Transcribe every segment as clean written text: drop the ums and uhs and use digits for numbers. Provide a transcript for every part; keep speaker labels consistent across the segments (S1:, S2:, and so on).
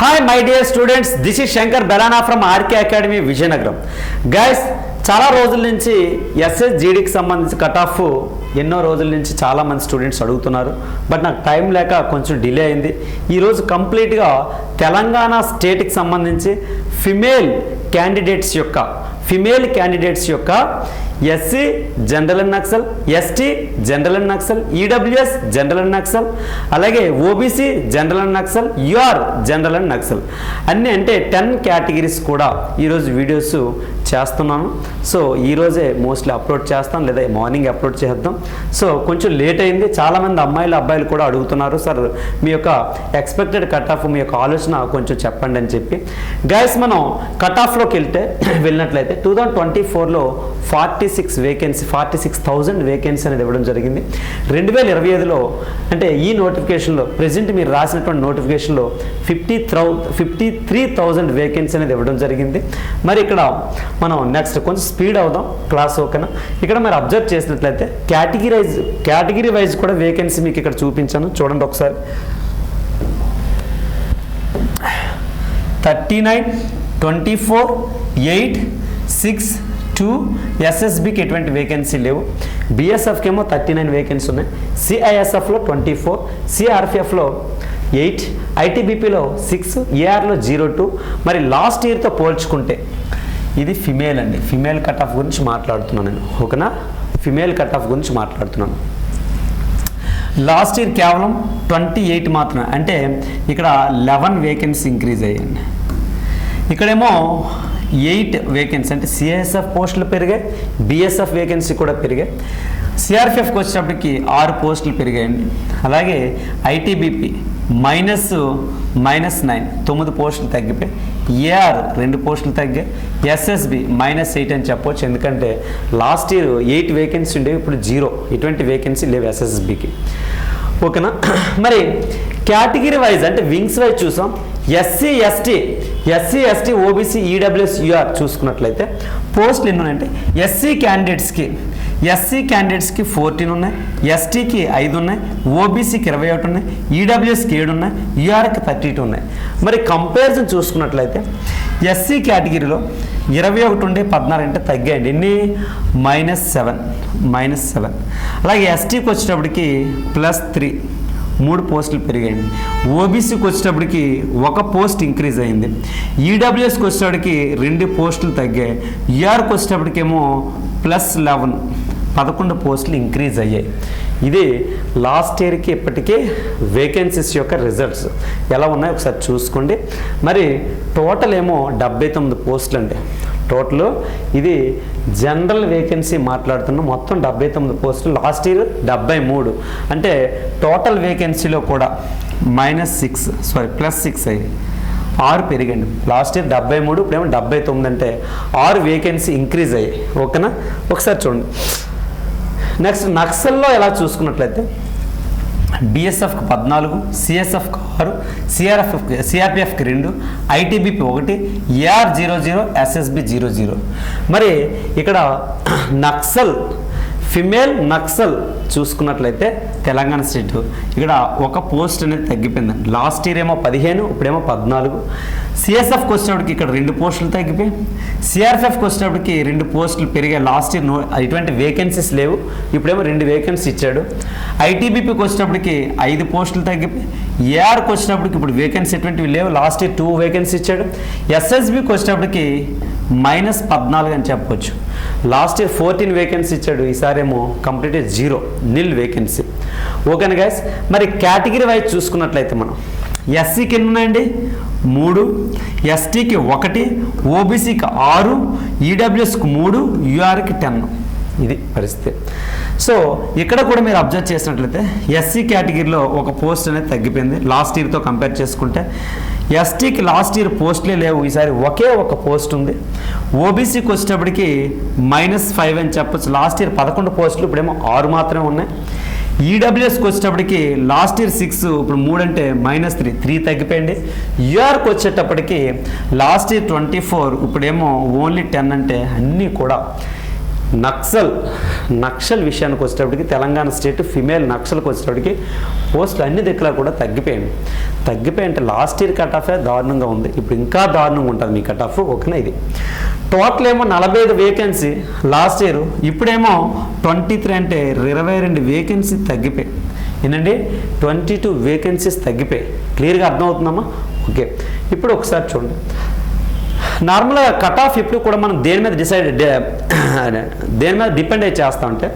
S1: Hi my dear students, this is Shankar Belana from RK Academy Vijayanagaram. Guys, చాలా రోజుల నుంచి SSGDకి సంబంధించి cut off ఎన్నో రోజుల నుంచి చాలా మంది స్టూడెంట్స్ అడుగుతున్నారు. బట్ నాకు టైం లేక కొంచెం డిలే అయింది. ఈరోజు కంప్లీట్గా తెలంగాణ స్టేట్కి సంబంధించి ఫిమేల్ క్యాండిడేట్స్ యొక్క SC general and Naxal, ST general and Naxal, EWS general and Naxal, అలాగే OBC general and Naxal, UR general and Naxal అన్నీ అంటే 10 కేటగిరీస్ కూడా ఈరోజు వీడియోస్ చేస్తున్నాను. సో ఈరోజే మోస్ట్లీ అప్లోడ్ చేస్తాను, లేదా మార్నింగ్ అప్లోడ్ చేద్దాం. సో కొంచెం లేట్ అయింది. చాలామంది అబ్బాయిలు కూడా అడుగుతున్నారు, సార్ మీ యొక్క ఎక్స్పెక్టెడ్ కట్ ఆఫ్, మీ యొక్క ఆలోచన కొంచెం చెప్పండి అని చెప్పి. గైస్, మనం కట్ ఆఫ్లోకి వెళ్ళినట్లయితే 2024లో 46,000 వేకెన్సీ అనేది ఇవ్వడం జరిగింది. 2025లో అంటే ఈ నోటిఫికేషన్లో ప్రెజెంట్ మీరు రాసినటువంటి నోటిఫికేషన్లో 53,000 వేకెన్సీ అనేది ఇవ్వడం జరిగింది. మరి ఇక్కడ మనం నెక్స్ట్ కొంచెం స్పీడ్ అవుదాం క్లాస్. ఓకేనా? ఇక్కడ మీరు అబ్జర్వ్ చేసినట్లయితే కేటగిరీ వైజ్ కూడా వేకెన్సీ మీకు ఇక్కడ చూపించాను, చూడండి ఒకసారి. 39, 24, 8, 6, 2 SSBకి ఎటువంటి వేకెన్సీ లేవు. BSFకి ఏమో 39 వేకెన్సీ ఉన్నాయి. CISFలో 24, CRPFలో 8, ITBPలో 6, ARలో 02. మరి లాస్ట్ ఇయర్తో పోల్చుకుంటే ఇది ఫిమేల్ అండి. ఫిమేల్ కట్ ఆఫ్ గురించి మాట్లాడుతున్నాను నేను. ఓకేనా? ఫిమేల్ కట్ ఆఫ్ గురించి మాట్లాడుతున్నాను. లాస్ట్ ఇయర్ కేవలం 28 మాత్రమే, అంటే ఇక్కడ 11 వేకెన్సీ ఇంక్రీజ్ అయ్యాయండి. ఇక్కడేమో 8 వేకెన్సీ, అంటే CISF పోస్టులు పెరిగాయి, BSF వేకెన్సీ కూడా పెరిగాయి. CRPFకి వచ్చేటప్పటికి 6 పోస్టులు పెరిగాయండి. అలాగే ITBP -9 9 పోస్టులు తగ్గిపోయి, AR 2 పోస్టులు తగ్గాయి, SSB -8 అని చెప్పవచ్చు. ఎందుకంటే లాస్ట్ ఇయర్ 8 వేకెన్సీ ఉండేవి, ఇప్పుడు 0, ఎటువంటి వేకెన్సీ లేవు SSBకి. ఓకేనా? మరి కేటగిరీ వైజ్ అంటే వింగ్స్ వైజ్ చూసాం. SC ST OBC EWS UR చూసుకున్నట్లయితే పోస్టులు ఎన్ని ఉన్నాయంటే SC క్యాండిడేట్స్కి 14 ఉన్నాయి, STకి 5 ఉన్నాయి, OBCకి 21 ఉన్నాయి, EWSకి 7 ఉన్నాయి, URకి 32 ఉన్నాయి. మరి కంపారిజన్ చూసుకున్నట్లయితే SC కేటగిరీలో 21 ఉండే 14 అంటే తగ్గాయండి. ఎన్ని? -7. అలాగే STకి వచ్చేటప్పటికి +3 పోస్టులు పెరిగాయండి. OBCకి వచ్చేటప్పటికి 1 పోస్ట్ ఇంక్రీజ్ అయింది. EWSకి వచ్చేటప్పటికి 2 పోస్టులు తగ్గాయి. URకి వచ్చేటప్పటికేమో +11 పోస్టులు ఇంక్రీజ్ అయ్యాయి. ఇది లాస్ట్ ఇయర్కి ఇప్పటికీ వేకెన్సీస్ యొక్క రిజల్ట్స్ ఎలా ఉన్నాయో ఒకసారి చూసుకోండి. మరి టోటల్ ఏమో 79 పోస్టులు అండి. టోటల్ ఇది జనరల్ వేకెన్సీ మాట్లాడుతున్నాం. మొత్తం 79 పోస్టులు. లాస్ట్ ఇయర్ 73, అంటే టోటల్ వేకెన్సీలో కూడా +6 అయ్యి 6 పెరిగండి. లాస్ట్ ఇయర్ 73, ఇప్పుడేమో 79, అంటే 6 వేకెన్సీ ఇంక్రీజ్ అయ్యాయి. ఓకేనా? ఒకసారి చూడండి. నెక్స్ట్ నక్సల్లో ఎలా చూసుకున్నట్లయితే BSFకి 14, CSFకి 6, CRPFకి 2, ITBP 1, AR 00, SSB 00. మరి ఇక్కడ నక్సల్, ఫిమేల్ నక్సల్ చూసుకున్నట్లయితే తెలంగాణ స్టేట్ ఇక్కడ 1 పోస్ట్ అనేది తగ్గిపోయిందండి. లాస్ట్ ఇయర్ ఏమో 15, ఇప్పుడేమో 14. CSFకి వచ్చేటప్పటికి ఇక్కడ 2 పోస్టులు తగ్గిపోయి, CRPFకి వచ్చేటప్పటికి 2 పోస్టులు పెరిగాయి. లాస్ట్ ఇయర్ ఎటువంటి వేకెన్సీస్ లేవు, ఇప్పుడేమో 2 వేకెన్సీ ఇచ్చాడు. ITBPకి వచ్చేటప్పటికి 5 పోస్టులు తగ్గిపోయి, ARకి వచ్చేటప్పటికి ఇప్పుడు వేకెన్సీ ఎటువంటివి లేవు. లాస్ట్ ఇయర్ 2 వేకెన్సీ ఇచ్చాడు. SSBకి వచ్చేటప్పటికి -14 అని చెప్పవచ్చు. లాస్ట్ ఇయర్ 14 వేకెన్సీ ఇచ్చాడు, ఈసారి ఏమో కంప్లీట్ 0 వేకెన్సీ. ఓకేనా గైస్? మరి కేటగిరీ వైజ్ చూసుకున్నట్లయితే మనం SCకి ఎన్ని ఉన్నాయండి? 3, STకి 1, OBCకి 6, EWSకి 3, URకి 10. ఇది పరిస్థితి. సో ఇక్కడ కూడా మీరు అబ్జర్వ్ చేసినట్లయితే SC కేటగిరీలో 1 పోస్ట్ అనేది తగ్గిపోయింది లాస్ట్ ఇయర్తో కంపేర్ చేసుకుంటే. STకి లాస్ట్ ఇయర్ పోస్టులే లేవు, ఈసారి ఒకే 1 పోస్ట్ ఉంది. OBCకి వచ్చేటప్పటికి -5 అని చెప్పచ్చు. లాస్ట్ ఇయర్ 11 పోస్టులు, ఇప్పుడేమో 6 మాత్రమే ఉన్నాయి. EWSకి వచ్చేటప్పటికి లాస్ట్ ఇయర్ 6, ఇప్పుడు 3 అంటే -3 తగ్గిపోయింది. URకి వచ్చేటప్పటికి లాస్ట్ ఇయర్ 24, ఇప్పుడేమో ఓన్లీ 10, అంటే అన్నీ కూడా నక్సల్ విషయానికి వచ్చేటప్పటికి తెలంగాణ స్టేట్ ఫిమేల్ నక్సల్కి వచ్చేటప్పటికి పోస్టులు అన్ని దగ్గర కూడా తగ్గిపోయి అంటే లాస్ట్ ఇయర్ కట్ ఆఫే దారుణంగా ఉంది, ఇప్పుడు ఇంకా దారుణంగా ఉంటుంది మీ కట్ ఆఫ్. ఓకేనా, ఇది టోటల్ ఏమో 45 వేకెన్సీ లాస్ట్ ఇయర్, ఇప్పుడేమో 23 అంటే 22 వేకెన్సీ తగ్గిపోయి. ఏంటండి 22 వేకెన్సీస్ తగ్గిపోయి. క్లియర్గా అర్థమవుతుందమ్మా? ఓకే, ఇప్పుడు ఒకసారి చూడండి. నార్మల్గా కట్ ఆఫ్ ఇప్పుడు కూడా మనం దేని మీద డిపెండ్ అయ్యి చేస్తామంటే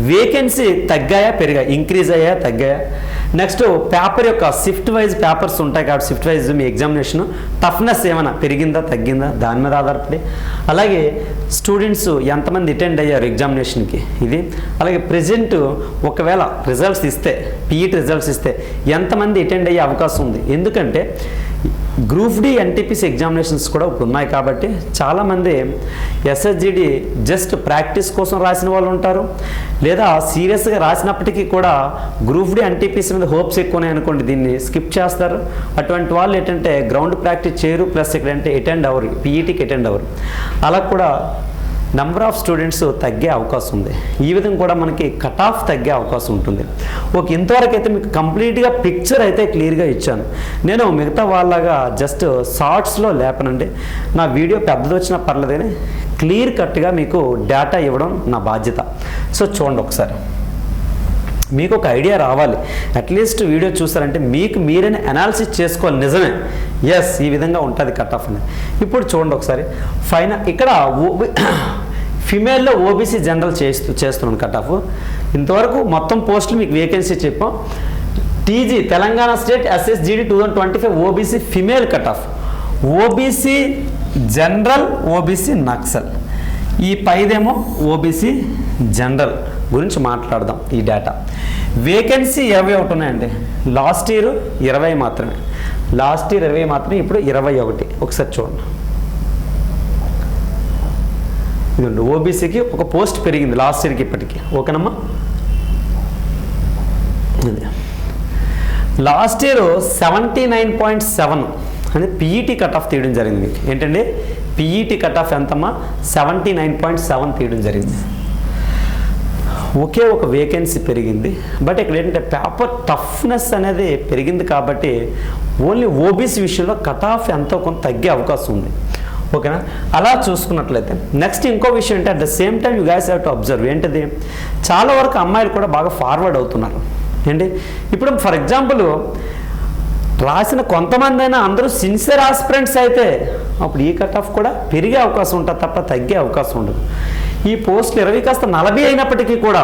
S1: వేకెన్సీ తగ్గాయా పెరిగాయా, ఇంక్రీజ్ అయ్యా తగ్గాయా. నెక్స్ట్ పేపర్ యొక్క షిఫ్ట్ వైజ్ పేపర్స్ ఉంటాయి కాబట్టి షిఫ్ట్ వైజ్ మీ ఎగ్జామినేషన్ టఫ్నెస్ ఏమైనా పెరిగిందా తగ్గిందా దాని మీద ఆధారపడి, అలాగే స్టూడెంట్స్ ఎంతమంది అటెండ్ అయ్యారు ఎగ్జామినేషన్కి ఇది, అలాగే ప్రజెంట్ ఒకవేళ రిజల్ట్స్ ఇస్తే పీఈటీ రిజల్ట్స్ ఇస్తే ఎంతమంది అటెండ్ అయ్యే అవకాశం ఉంది. ఎందుకంటే గ్రూప్ డి ఎన్టీపీసీ ఎగ్జామినేషన్స్ కూడా ఇప్పుడు ఉన్నాయి కాబట్టి చాలామంది ఎస్ఎస్జిడి జస్ట్ ప్రాక్టీస్ కోసం రాసిన వాళ్ళు ఉంటారు, లేదా సీరియస్గా రాసినప్పటికీ కూడా గ్రూప్ డి ఎన్టీపీసీ మీద హోప్స్ ఎక్కువనే అనుకోండి దీన్ని స్కిప్ చేస్తారు. అటువంటి వాళ్ళు ఏంటంటే గ్రౌండ్ ప్రాక్టీస్ చేయరు, ప్లస్ ఇక్కడంటే అటెండ్ అవ్వరు, పీఈటీకి అటెండ్ అవ్వరు. అలా కూడా నెంబర్ ఆఫ్ స్టూడెంట్స్ తగ్గే అవకాశం ఉంది. ఈ విధంగా కూడా మనకి కట్ ఆఫ్ తగ్గే అవకాశం ఉంటుంది. ఓకే, ఇంతవరకు అయితే మీకు కంప్లీట్గా పిక్చర్ అయితే క్లియర్గా ఇచ్చాను. నేను మిగతా వాళ్ళగా జస్ట్ షార్ట్స్లో లేపనండి, నా వీడియో పెద్దది వచ్చినా పర్లేదని క్లియర్ కట్గా మీకు డేటా ఇవ్వడం నా బాధ్యత. సో చూడండి ఒకసారి, మీకు ఒక ఐడియా రావాలి. అట్లీస్ట్ వీడియో చూసారంటే మీకు మీరైనా అనాలిసిస్ చేసుకోవాలి. నిజమే, ఎస్ ఈ విధంగా ఉంటుంది కట్ ఆఫ్ అనేది. ఇప్పుడు చూడండి ఒకసారి ఫైనల్ ఇక్కడ ఫిమేల్లో ఓబీసీ జనరల్ చేస్తున్నాను కట్ ఆఫ్. ఇంతవరకు మొత్తం పోస్టులు మీకు వేకెన్సీ చెప్పాం. TG Telangana state ఎస్ఎస్జిడి 2025 OBC female cut off, OBC general, OBC Naxal, ఈ పైదేమో ఓబీసీ జనరల్ గురించి మాట్లాడదాం. ఈ డేటా వేకెన్సీ 21 ఉన్నాయండి. లాస్ట్ ఇయర్ 20 మాత్రమే, ఇప్పుడు 21. ఒకసారి చూడండి, ఇదండి ఓబీసీకి ఒక పోస్ట్ పెరిగింది లాస్ట్ ఇయర్కి ఇప్పటికి. ఓకేనమ్మా, లాస్ట్ ఇయర్ 79.7 అని పీఈటీ కట్ ఆఫ్ తీయడం జరిగింది. మీకు ఏంటండి పీఈటీ కట్ ఆఫ్ ఎంతమ్మా 79.7 తీయడం జరిగింది. ఒకే ఒక వేకెన్సీ పెరిగింది. బట్ ఇక్కడ ఏంటంటే పేపర్ టఫ్నెస్ అనేది పెరిగింది కాబట్టి ఓన్లీ ఓబీసీ విషయంలో కట్ ఆఫ్ ఎంతో కొంత తగ్గే అవకాశం ఉంది. ఓకేనా, అలా చూసుకున్నట్లయితే నెక్స్ట్ ఇంకో విషయం అంటే at the same time you guys have to observe ఏంటిది, చాలా వరకు అమ్మాయిలు కూడా బాగా ఫార్వర్డ్ అవుతున్నారు. ఏంటి ఇప్పుడు ఫర్ ఎగ్జాంపుల్ రాసిన కొంతమంది అయినా అందరూ సిన్సియర్ ఆస్పిరెంట్స్ అయితే అప్పుడు ఈ కట్ ఆఫ్ కూడా పెరిగే అవకాశం ఉంటుంది తప్ప తగ్గే అవకాశం ఉండదు. ఈ పోస్టులు 20 కాస్త 40 అయినప్పటికీ కూడా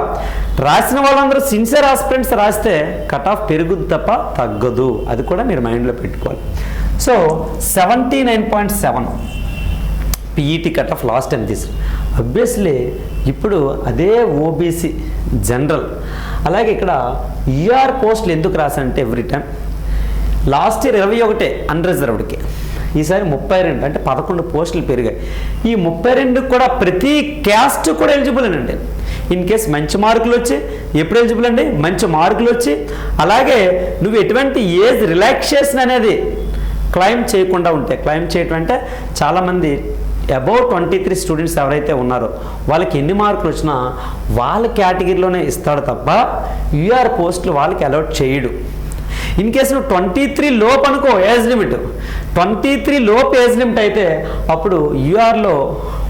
S1: రాసిన వాళ్ళందరూ సిన్సియర్ ఆస్పిరెంట్స్ రాస్తే కట్ ఆఫ్ పెరుగుద్ది తప్ప తగ్గదు. అది కూడా మీరు మైండ్లో పెట్టుకోవాలి. So 79.7 PET cut off last time తీసుకు. అబ్వియస్లీ ఇప్పుడు అదే ఓబీసీ జనరల్, అలాగే ఇక్కడ యూఆర్ పోస్టులు ఎందుకు రాసంటే ఎవ్రీ టైం లాస్ట్ ఇయర్ 21 అన్రిజర్వ్డ్కి, ఈసారి 32 అంటే 11 పోస్టులు పెరిగాయి. ఈ 32 కూడా ప్రతి క్యాస్ట్ కూడా ఎలిజిబుల్ అండి. ఇన్ కేస్ మంచి మార్కులు వచ్చి ఎప్పుడు ఎలిజిబుల్ అండి, మంచి మార్కులు వచ్చి అలాగే నువ్వు ఎటువంటి ఏజ్ రిలాక్సేషన్ అనేది క్లైమ్ చేయకుండా ఉంటే, క్లైమ్ చేయటం అంటే చాలామంది అబౌవ్ 23 స్టూడెంట్స్ ఎవరైతే ఉన్నారో వాళ్ళకి ఎన్ని మార్కులు వచ్చినా వాళ్ళ కేటగిరీలోనే ఇస్తాడు తప్ప యూఆర్ పోస్టులు వాళ్ళకి అలాట్ చేయడు. ఇన్ కేసు నువ్వు 23 లోపు అనుకో ఏజ్ లిమిట్, 23 లోపు ఏజ్ లిమిట్ అయితే అప్పుడు యూఆర్లో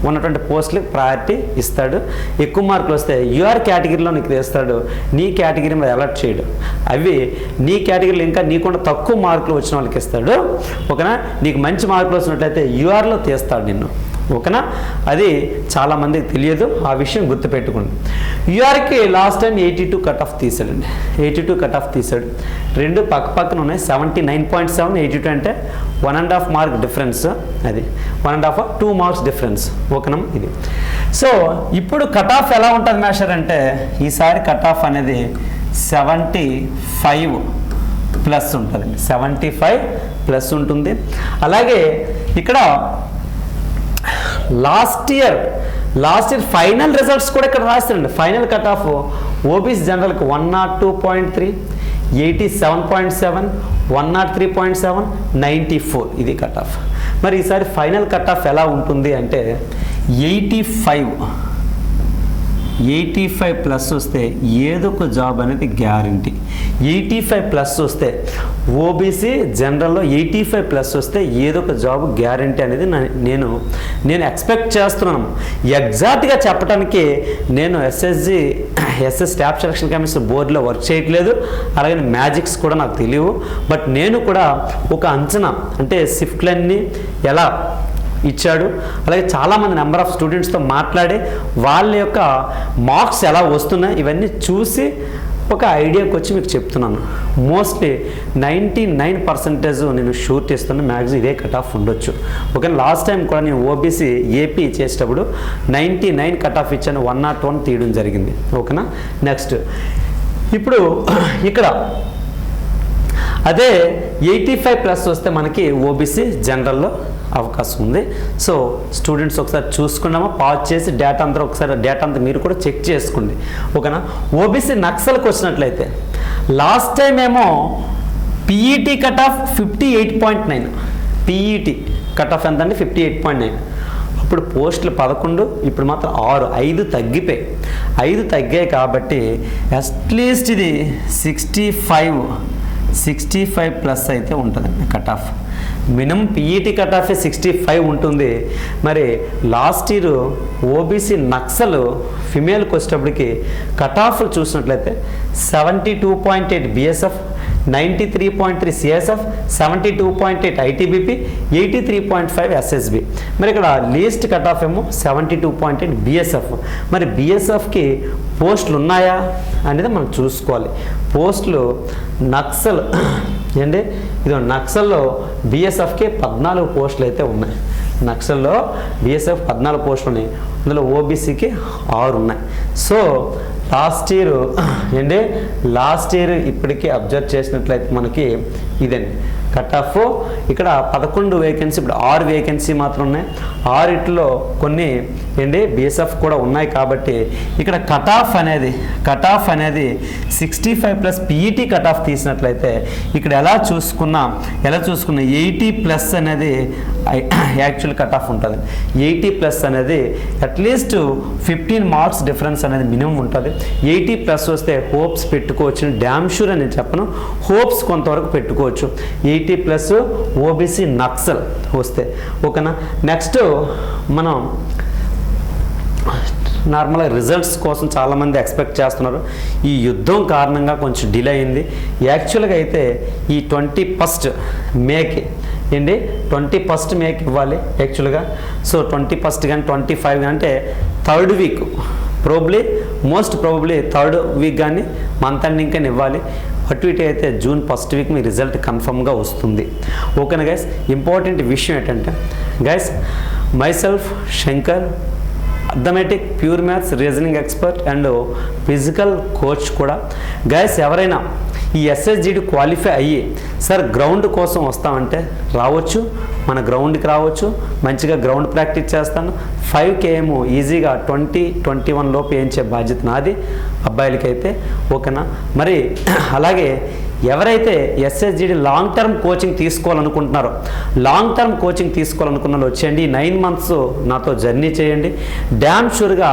S1: ఉన్నటువంటి పోస్టులకు ప్రయారిటీ ఇస్తాడు. ఎక్కువ మార్కులు వస్తే యూఆర్ కేటగిరీలో నీకు తీస్తాడు, నీ కేటగిరీ మీద అలర్ట్ చేయడు. అవి నీ కేటగిరీలో ఇంకా నీకుండా తక్కువ మార్కులు వచ్చిన వాళ్ళకి ఇస్తాడు. ఓకేనా, నీకు మంచి మార్కులు వచ్చినట్లయితే యూఆర్లో తీస్తాడు నిన్ను. ఓకేనా, అది చాలామందికి తెలియదు, ఆ విషయం గుర్తుపెట్టుకోండి. యూఆర్కి లాస్ట్ టైం 82 కట్ ఆఫ్ తీసాడండి, 82 కట్ ఆఫ్ తీసాడు. రెండు పక్క పక్కన ఉన్నాయి 79.7, 82 అంటే 1.5 మార్క్ డిఫరెన్స్, అది 1.5 2 మార్క్స్ డిఫరెన్స్. ఓకేనా, ఇది. సో ఇప్పుడు కట్ ఆఫ్ ఎలా ఉంటుంది మేషర్ అంటే ఈసారి కట్ ఆఫ్ అనేది 75 ప్లస్ ఉంటుంది, 75 ప్లస్ ఉంటుంది. అలాగే ఇక్కడ లాస్ట్ ఇయర్ ఫైనల్ రిజల్ట్స్ కూడా ఇక్కడ రాస్తారండి. ఫైనల్ కట్ ఆఫ్ ఓబీసీ జనరల్కి 102.3, 87.7, 103.7, 94 ఇది కట్ ఆఫ్. మరి ఈసారి ఫైనల్ కట్ ఆఫ్ ఎలా ఉంటుంది అంటే 85 ప్లస్ వస్తే ఏదో ఒక జాబ్ అనేది గ్యారంటీ. 85 ప్లస్ వస్తే ఓబీసీ జనరల్లో 85 ప్లస్ వస్తే ఏదో ఒక జాబ్ గ్యారంటీ అనేది నేను ఎక్స్పెక్ట్ చేస్తున్నాను. ఎగ్జాక్ట్గా చెప్పడానికి నేను ఎస్ఎస్ స్టాఫ్ సెలక్షన్ కమిషన్ బోర్డులో వర్క్ చేయట్లేదు, అలాగే మ్యాజిక్స్ కూడా నాకు తెలియవు. బట్ నేను కూడా ఒక అంచనా, అంటే షిఫ్ట్లన్నీ ఎలా ఇచ్చాడు, అలాగే చాలామంది నెంబర్ ఆఫ్ స్టూడెంట్స్తో మాట్లాడి వాళ్ళ యొక్క మార్క్స్ ఎలా వస్తున్నాయి ఇవన్నీ చూసి ఒక ఐడియాకి వచ్చి మీకు చెప్తున్నాను. మోస్ట్లీ 99% నేను షూట్ చేస్తున్నా మ్యాక్సిమం ఇదే కట్ ఆఫ్ ఉండొచ్చు. ఓకే, లాస్ట్ టైం కూడా నేను ఓబీసీ ఏపీ చేసేటప్పుడు 99 కట్ ఆఫ్ ఇచ్చాను, 101 తీయడం జరిగింది. ఓకేనా. నెక్స్ట్ ఇప్పుడు ఇక్కడ అదే 85 ప్లస్ వస్తే మనకి ఓబీసీ జనరల్లో అవకాశం ఉంది. సో స్టూడెంట్స్ ఒకసారి చూసుకున్నామా, పాజ్ చేసి డేటా అంతా మీరు కూడా చెక్ చేసుకోండి. ఓకేనా. ఓబీసీ నక్సల్కి వచ్చినట్లయితే లాస్ట్ టైం ఏమో PET cut off 58.9, PET cut off ఎంత అంటే 58.9. అప్పుడు పోస్టులు 11, ఇప్పుడు మాత్రం 6, 5 తగ్గిపోయి 5 తగ్గాయి కాబట్టి అట్లీస్ట్ ఇది 65 ప్లస్ అయితే ఉంటుందండి cut off. Minimum PET cut off 65 ఉంటుంది. మరి లాస్ట్ ఇయర్ ఓబీసీ నక్సల్ ఫిమేల్కి వచ్చేటప్పటికి కట్ ఆఫ్ చూసినట్లయితే 72.8 బీఎస్ఎఫ్, 93.3 సిఎస్ఎఫ్, 72.8 ఐటీబీపీ, 83.5 ఎస్ఎస్బి. మరి ఇక్కడ లీస్ట్ కట్ ఆఫ్ ఏమో 72.8 బీఎస్ఎఫ్. మరి బీఎస్ఎఫ్కి పోస్టులు ఉన్నాయా అనేది మనం చూసుకోవాలి. పోస్టులు నక్సల్ ఏంటి, ఇది నక్సల్లో బీఎస్ఎఫ్కి 14 పోస్టులు అయితే ఉన్నాయి. నక్సల్లో బీఎస్ఎఫ్ 14 పోస్టులు ఉన్నాయి, అందులో ఓబీసీకి 6 ఉన్నాయి. సో లాస్ట్ ఇయర్ ఇప్పటికీ అబ్జర్వ్ చేసినట్లయితే మనకి ఇదండి కట్ ఆఫ్. ఇక్కడ 11 వేకెన్సీ, ఇప్పుడు 6 వేకెన్సీ మాత్రం ఉన్నాయి. 6లో కొన్ని బీఎస్ఎఫ్ కూడా ఉన్నాయి కాబట్టి ఇక్కడ కట్ ఆఫ్ అనేది 65 ప్లస్ పీఈటీ కట్ ఆఫ్ తీసినట్లయితే ఇక్కడ ఎలా చూసుకున్నా 80 ప్లస్ అనేది యాక్చువల్ కట్ ఆఫ్ ఉంటుంది. 80 ప్లస్ అనేది అట్లీస్ట్ 15 మార్క్స్ డిఫరెన్స్ అనేది మినిమం ఉంటుంది. 80 ప్లస్ వస్తే హోప్స్ పెట్టుకోవచ్చు, డ్యామ్ షూర్ అని నేను చెప్పను, హోప్స్ కొంతవరకు పెట్టుకోవచ్చు. 80 ప్లస్ ఓబీసీ నక్సల్ వస్తే. ఓకేనా. నెక్స్ట్ మనం నార్మల్గా రిజల్ట్స్ కోసం చాలామంది ఎక్స్పెక్ట్ చేస్తున్నారు. ఈ యుద్ధం కారణంగా కొంచెం డిలే అయింది. యాక్చువల్గా అయితే ఈ 21 మేకి 21 మేకి ఇవ్వాలి యాక్చువల్గా. సో 21 కానీ 25 కానీ అంటే third week, most probably third week కానీ మంత్ ఎండింగ్ కానీ ఇవ్వాలి. అటు ఇటు అయితే జూన్ 1st వీక్ మీ రిజల్ట్ కన్ఫర్మ్గా వస్తుంది. ఓకేనా గైస్. ఇంపార్టెంట్ విషయం ఏంటంటే guys, myself Shankar arithmetic, pure maths, reasoning expert and physical coach కూడా. గైస్ ఎవరైనా ఈ ఎస్ఎస్జిడి క్వాలిఫై అయ్యి సార్ గ్రౌండ్ కోసం వస్తామంటే రావచ్చు, మన గ్రౌండ్కి రావచ్చు, మంచిగా గ్రౌండ్ ప్రాక్టీస్ చేస్తాను. 5 km ఈజీగా 20-21 లోపు వేయించే బాధ్యత నాది అబ్బాయిలకైతే. ఓకేనా. మరి అలాగే ఎవరైతే ఎస్ఎస్జిడి లాంగ్ టర్మ్ కోచింగ్ తీసుకోవాలనుకుంటున్నారో, వచ్చేయండి. 9 months నాతో జర్నీ చేయండి. డ్యామ్ షూర్గా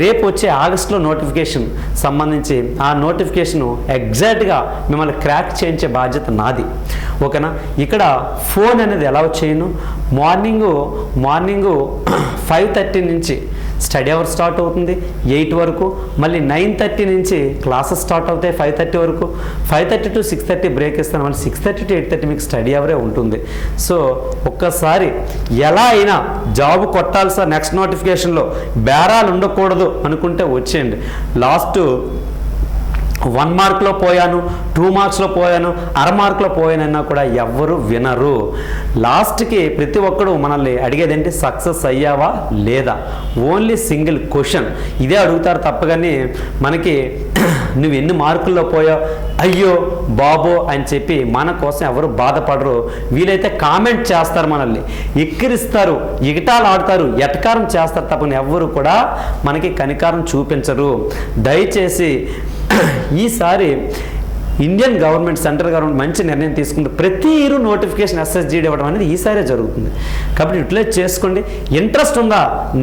S1: రేపు వచ్చే ఆగస్టులో నోటిఫికేషన్ సంబంధించి ఆ నోటిఫికేషన్ ఎగ్జాక్ట్గా మిమ్మల్ని క్రాక్ చేయించే బాధ్యత నాది. ఓకేనా. ఇక్కడ ఫోన్ అనేది ఎలా చేయను, మార్నింగ్ 5:30 నుంచి స్టడీ అవర్ స్టార్ట్ అవుతుంది 8 వరకు. మళ్ళీ 9:30 నుంచి క్లాసెస్ స్టార్ట్ అవుతాయి 5:30 వరకు. 5:30 to 6:30 బ్రేక్ ఇస్తాను. మళ్ళీ 6:30 to 8:30 మీకు స్టడీ అవరే ఉంటుంది. సో ఒక్కసారి ఎలా అయినా జాబ్ కొట్టాలి సార్, నెక్స్ట్ నోటిఫికేషన్లో బేరాలు ఉండకూడదు అనుకుంటే వచ్చేయండి. లాస్ట్ 1 మార్క్లో పోయాను, 2 మార్క్స్లో పోయాను, అర మార్క్లో పోయానన్నా కూడా ఎవ్వరు వినరు. లాస్ట్కి ప్రతి ఒక్కడు మనల్ని అడిగేదేంటి, సక్సెస్ అయ్యావా లేదా, ఓన్లీ సింగిల్ క్వశ్చన్ ఇదే అడుగుతారు తప్పగాని మనకి నువ్వు ఎన్ని మార్కుల్లో పోయావు, అయ్యో బాబో అని చెప్పి మన కోసం ఎవరు బాధపడరు. వీలైతే కామెంట్ చేస్తారు, మనల్ని ఎక్కిరిస్తారు, ఎగటాలు ఆడతారు, ఎటకారం చేస్తారు తప్పని ఎవ్వరు కూడా మనకి కనికారం చూపించరు. దయచేసి ఈసారి ఇండియన్ గవర్నమెంట్, సెంట్రల్ గవర్నమెంట్ మంచి నిర్ణయం తీసుకుంది. ప్రతి ఇయర్ నోటిఫికేషన్ SSGD ఇవ్వడం అనేది ఈసారే జరుగుతుంది. కాబట్టి యూటిలైజ్ చేసుకోండి. ఇంట్రెస్ట్ ఉందా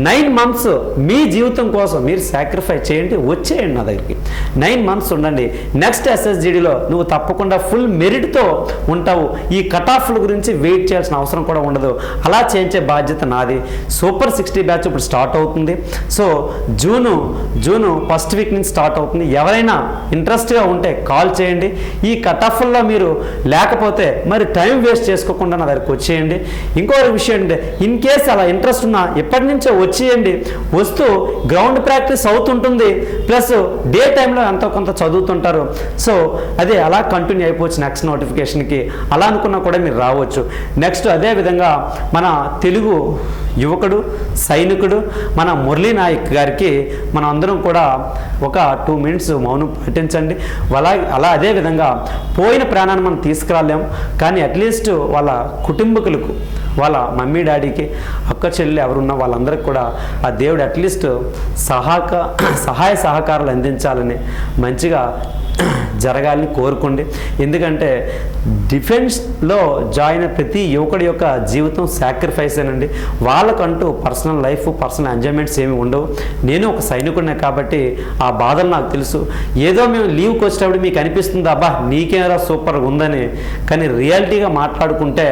S1: 9 months మీ జీవితం కోసం మీరు సాక్రిఫైస్ చేయండి, వచ్చేయండి నా దగ్గరికి. 9 months ఉండండి. నెక్స్ట్ SSGDలో నువ్వు తప్పకుండా ఫుల్ మెరిట్తో ఉంటావు. ఈ కట్ ఆఫ్ల గురించి వెయిట్ చేయాల్సిన అవసరం కూడా ఉండదు. అలా చేయించే బాధ్యత నాది. సూపర్ 60 బ్యాచ్ ఇప్పుడు స్టార్ట్ అవుతుంది. సో జూను ఫస్ట్ వీక్ నుంచి స్టార్ట్ అవుతుంది. ఎవరైనా ఇంట్రెస్ట్గా ఉంటే కాల్ చేయండి. ఈ కట్ ఆఫ్ల్లో మీరు లేకపోతే మరి టైం వేస్ట్ చేసుకోకుండా నా దగ్గరికి వచ్చేయండి. ఇంకో విషయం అంటే ఇన్ కేస్ అలా ఇంట్రెస్ట్ ఉన్నా ఎప్పటి నుంచో వచ్చేయండి. వస్తూ గ్రౌండ్ ప్రాక్టీస్ అవుతుంటుంది, ప్లస్ డే టైంలో ఎంతో కొంత చదువుతుంటారు. సో అదే అలా కంటిన్యూ అయిపోవచ్చు నెక్స్ట్ నోటిఫికేషన్కి. అలా అనుకున్నా కూడా మీరు రావచ్చు. నెక్స్ట్ అదేవిధంగా మన తెలుగు యువకుడు సైనికుడు మన మురళీ నాయక్ గారికి మనం అందరం కూడా ఒక 2 minutes మౌనం పాటించండి. అలా అదేవిధంగా పోయిన ప్రాణాన్ని మనం తీసుకురాలేము, కానీ అట్లీస్ట్ వాళ్ళ కుటుంబకులకు, వాళ్ళ మమ్మీ డాడీకి, అక్క చెల్లి ఎవరున్నా వాళ్ళందరికీ కూడా ఆ దేవుడు అట్లీస్ట్ సహాయ సహకారాలు అందించాలని మంచిగా జరగాలని కోరుకోండి. ఎందుకంటే డిఫెన్స్లో జాయిన్ ప్రతి యువకుడి యొక్క జీవితం సాక్రిఫైస్ అనండి. వాళ్ళకంటూ పర్సనల్ లైఫ్, పర్సనల్ ఎంజాయ్మెంట్స్ ఏమి ఉండవు. నేను ఒక సైనికుడినే కాబట్టి ఆ బాధలు నాకు తెలుసు. ఏదో మేము లీవ్కి వచ్చేటప్పుడు మీకు అనిపిస్తుంది అబ్బా నీకేరా సూపర్ ఉందని, కానీ రియాలిటీగా మాట్లాడుకుంటే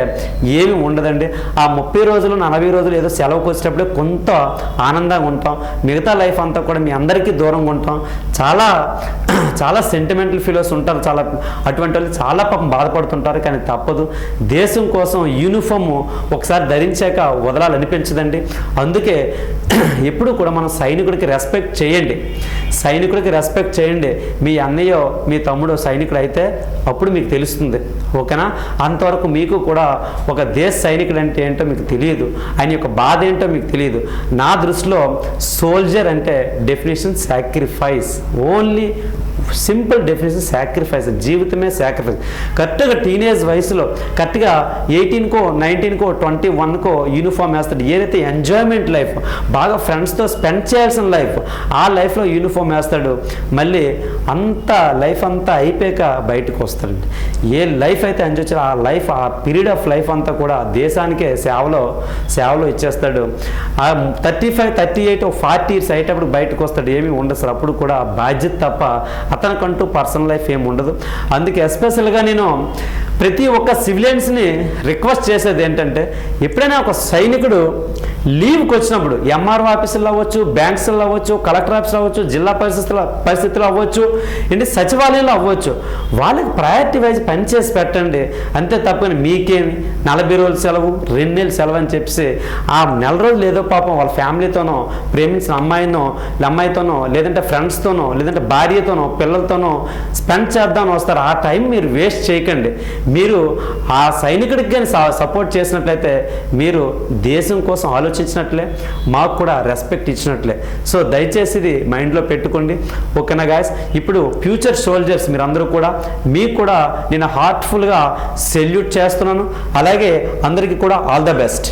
S1: ఏమి ఉండదండి. ఆ 30 రోజులు 40 రోజులు ఏదో సెలవుకి వచ్చేటప్పుడే కొంత ఆనందంగా ఉంటాం. మిగతా లైఫ్ అంతా కూడా మీ అందరికీ దూరంగా ఉంటాం. చాలా సెంటిమెంటల్ ఫీలర్స్ ఉంటారు. అటువంటి వాళ్ళు చాలా పాపం బాధపడుతుంటారు. కానీ తప్పదు. దేశం కోసం యూనిఫామ్ ఒకసారి ధరించాక వదలాలనిపించదండి. అందుకే ఎప్పుడు కూడా మనం సైనికుడికి రెస్పెక్ట్ చేయండి. మీ అన్నయ్య మీ తమ్ముడు సైనికుడు అయితే అప్పుడు మీకు తెలుస్తుంది. ఓకేనా? అంతవరకు మీకు కూడా ఒక దేశ సైనికుడు అంటే ఏంటో మీకు తెలియదు, ఆయన యొక్క బాధ ఏంటో మీకు తెలియదు. నా దృష్టిలో సోల్జర్ అంటే definition sacrifice. Only simple definition sacrifice. జీవితమే సాక్రిఫైస్. కరెక్ట్గా టీనేజ్ వయసులో కరెక్ట్గా 18కో 19కో 21కో యూనిఫామ్ వేస్తాడు. ఏదైతే ఎంజాయ్మెంట్ లైఫ్, బాగా ఫ్రెండ్స్తో స్పెండ్ చేయాల్సిన లైఫ్, ఆ లైఫ్లో యూనిఫామ్ వేస్తాడు. మళ్ళీ లైఫ్ అంతా అయిపోయాక బయటకు వస్తాడండి. ఏ లైఫ్ అయితే ఎంజాయ్ చేయాలో ఆ లైఫ్, ఆ పీరియడ్ ఆఫ్ లైఫ్ అంతా కూడా దేశానికే సేవలో ఇచ్చేస్తాడు. 35, 38, 40 years అయ్యేటప్పుడు బయటకు వస్తాడు. ఏమీ ఉండదు సార్. అప్పుడు కూడా బాధ్యత తప్ప అతనికంటూ పర్సనల్ లైఫ్ ఏమి ఉండదు. అందుకే ఎస్పెషల్గా నేను ప్రతి ఒక్క సివిలియన్స్ని రిక్వెస్ట్ చేసేది ఏంటంటే, ఎప్పుడైనా ఒక సైనికుడు లీవ్కి వచ్చినప్పుడు ఎంఆర్ఓ ఆఫీసుల్లో అవ్వచ్చు, బ్యాంక్స్లో అవ్వచ్చు, కలెక్టర్ ఆఫీసులో అవ్వచ్చు, జిల్లా పరిస్థితుల్లో అవ్వచ్చు, ఏంటి సచివాలయంలో అవ్వచ్చు, వాళ్ళకి ప్రయారిటీ వైజ్ పనిచేసి పెట్టండి. అంతే తప్పని మీకేమి 40 రోజుల సెలవు 2 నెలలు సెలవు అని చెప్పి ఆ నెల రోజులు ఏదో పాపం వాళ్ళ ఫ్యామిలీతోనో, ప్రేమించిన అమ్మాయితోనో, లేదంటే ఫ్రెండ్స్తోనో, లేదంటే భార్యతోనో, పిల్లలతోనో స్పెండ్ చేద్దామని వస్తారు. ఆ టైం మీరు వేస్ట్ చేయకండి. మీరు ఆ సైనికుడికి కానీ సపోర్ట్ చేసినట్లయితే మీరు దేశం కోసం ఆలోచించినట్లే, మాకు కూడా రెస్పెక్ట్ ఇచ్చినట్లే. సో దయచేసి ఇది మైండ్లో పెట్టుకోండి. ఓకేనా గాయస్? ఇప్పుడు ఫ్యూచర్ సోల్జర్స్ మీరందరూ కూడా, మీకు కూడా నేను హార్ట్ఫుల్గా సెల్యూట్ చేస్తున్నాను. అలాగే అందరికీ కూడా ఆల్ ద బెస్ట్.